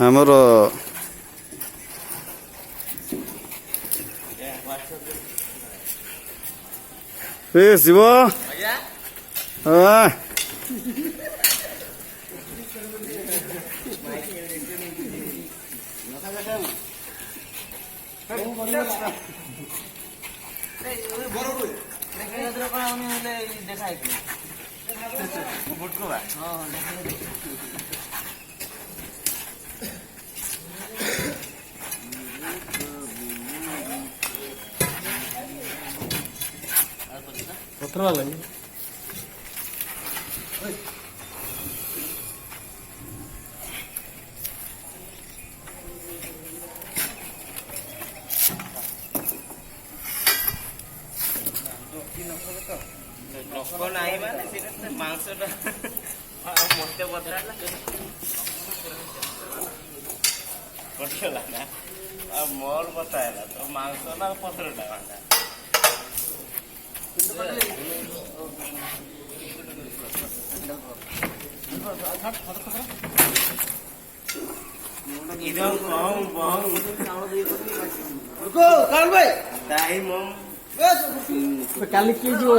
ଆମର ଏ ଶିବ पत्र वाला ଲୋକ ନାହିଁ ମାନେ ସେଇଟା ମାଂସଟା ମତେ ବଦଳାଇଲା ପଡ଼ିଗଲା ନା ଆଉ ମୋର କଥା ହେଲା ତ ମାଂସ ନା ପତ୍ରଟା इधर बहु बहु काल भाई दाई मम काली की जो